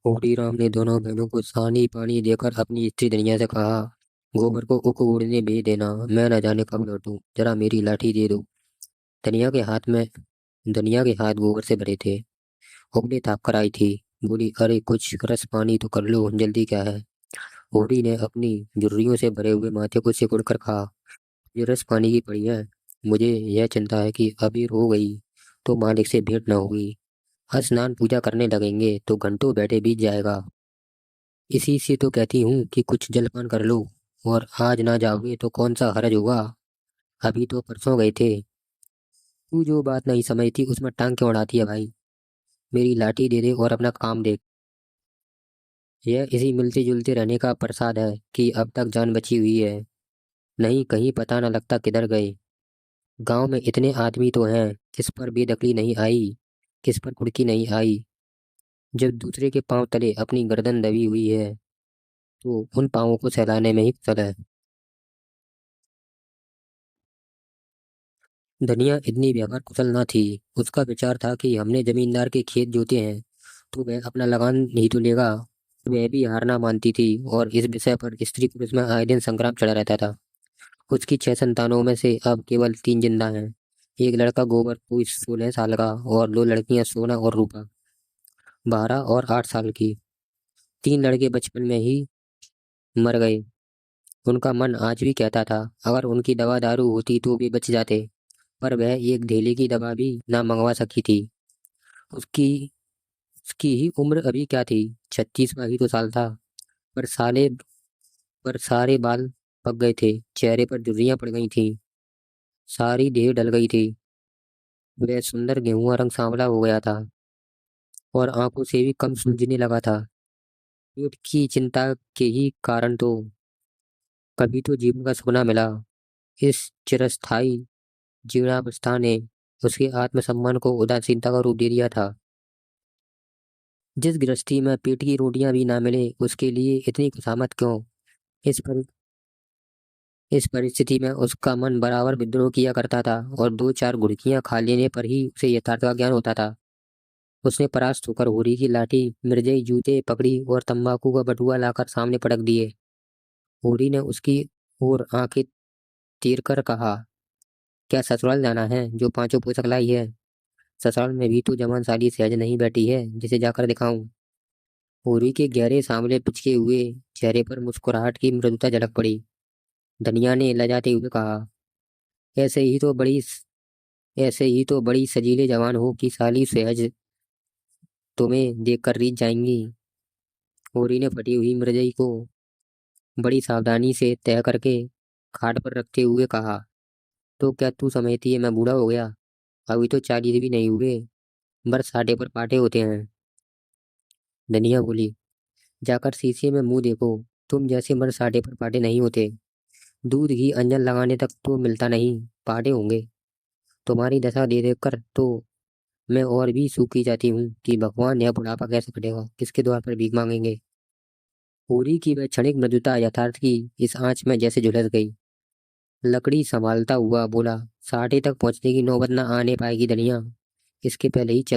OD Ram ने दोनों बहनों को सानी पानी देकर अपनी स्त्री धनिया से कहा, गोबर को उक उड़ने भेज देना, मैं न जाने कब लौटूं, जरा मेरी लाठी दे दो। धनिया के हाथ में धनिया के हाथ गोबर से भरे थे। ओडी ताप कर आई थी। बोली, अरे कुछ रस पानी तो कर लो, जल्दी क्या है। ओडी ने अपनी झुर्रियों से भरे हुए माथे को सिकुड़ कर कहा, ये रस पानी की पड़ी है। मुझे यह चिंता है कि अबीर हो गई तो मालिक से भेंट न होगी। स्नान पूजा करने लगेंगे तो घंटों बैठे बीत जाएगा। इसी से तो कहती हूँ कि कुछ जलपान कर लो, और आज ना जाओगे तो कौन सा हरज होगा। अभी तो परसों गए थे। तू जो बात नहीं समझती उसमें टांग क्यों अड़ाती है भाई। मेरी लाठी दे दे और अपना काम देख। यह इसी मिलते जुलते रहने का प्रसाद है कि अब तक जान बची हुई है। नहीं कहीं पता न लगता किधर गए। गांव में इतने आदमी तो हैं, किस पर बेदखली नहीं आई, किस पर कुड़की नहीं आई। जब दूसरे के पांव तले अपनी गर्दन दबी हुई है तो उन पांवों को सहलाने में ही कुशल है। धनिया इतनी व्यवहार कुशल न थी। उसका विचार था कि हमने जमींदार के खेत जोते हैं तो वह अपना लगान नहीं तो लेगा। वह भी हार ना मानती थी, और इस विषय पर स्त्री पुरुष में आए दिन संग्राम चला रहता था। उसकी 6 संतानों में से अब केवल 3 जिंदा हैं। एक लड़का गोबर, कोई 16 साल का, और 2 लड़कियां सोना और रूपा, 12 और 8 साल की। 3 लड़के बचपन में ही मर गए। उनका मन आज भी कहता था, अगर उनकी दवा दारू होती तो वे बच जाते, पर वह एक ढेले की दवा भी ना मंगवा सकी थी। उसकी उसकी ही उम्र अभी क्या थी, 36वां ही तो साल था। पर साले पर सारे बाल पक गए थे, चेहरे पर झुर्रियां पड़ गई थीं, सारी देह ढल गई थी। वह सुंदर गेहुआ रंग सांवला हो गया था, और आंखों से भी कम सूझने लगा था। पेट की चिंता के ही कारण तो कभी तो जीवन का सुपना मिला। इस चिरस्थायी जीर्णावस्था ने उसके आत्मसम्मान को उदासीनता का रूप दे दिया था। जिस गृहस्थी में पेट की रोटियां भी ना मिले उसके लिए इतनी खुशामद क्यों। इस पर इस परिस्थिति में उसका मन बराबर विद्रोह किया करता था, और 2-4 घुड़कियां खा लेने पर ही उसे यथार्थ का ज्ञान होता था। उसने परास्त होकर होरी की लाठी, मिर्जई जूते पकड़ी और तंबाकू का बटुआ लाकर सामने पटक दिए। होरी ने उसकी ओर आंखें तीर कर कहा, क्या ससुराल जाना है जो 5 पोषक लाई है। ससुराल में भी तो जवान साली सहज नहीं बैठी है जिसे जाकर दिखाऊं। होरी के गहरे सांवले पिचके हुए चेहरे पर मुस्कुराहट की मृदुता झलक पड़ी। धनिया ने लजाते हुए कहा, ऐसे ही तो बड़ी ऐसे ही तो बड़ी सजीले जवान हो कि साली सहज तुम्हें देखकर रीझ जाएंगी। होरी ने फटी हुई मृजई को बड़ी सावधानी से तय करके खाट पर रखते हुए कहा, तो क्या तू समझती है मैं बूढ़ा हो गया। अभी तो 40 भी नहीं हुए, बस साढ़े पर पाटे होते हैं। धनिया बोली, जाकर शीशे में मुंह देखो, तुम जैसे मर्द साढ़े पर पाटे नहीं होते। दूध घी अंजन लगाने तक तो मिलता नहीं, पाटे होंगे। तुम्हारी दशा दे देख कर तो मैं और भी सूखी जाती हूँ कि भगवान यह बुढ़ापा कैसे कटेगा, किसके द्वार पर भीख मांगेंगे। पूरी की वह क्षणिक मृदुता यथार्थ की इस आंच में जैसे झुलस गई। लकड़ी संभालता हुआ बोला, साढ़े तक पहुंचने की नौबत न आने पाएगी धनिया, इसके पहले ही चल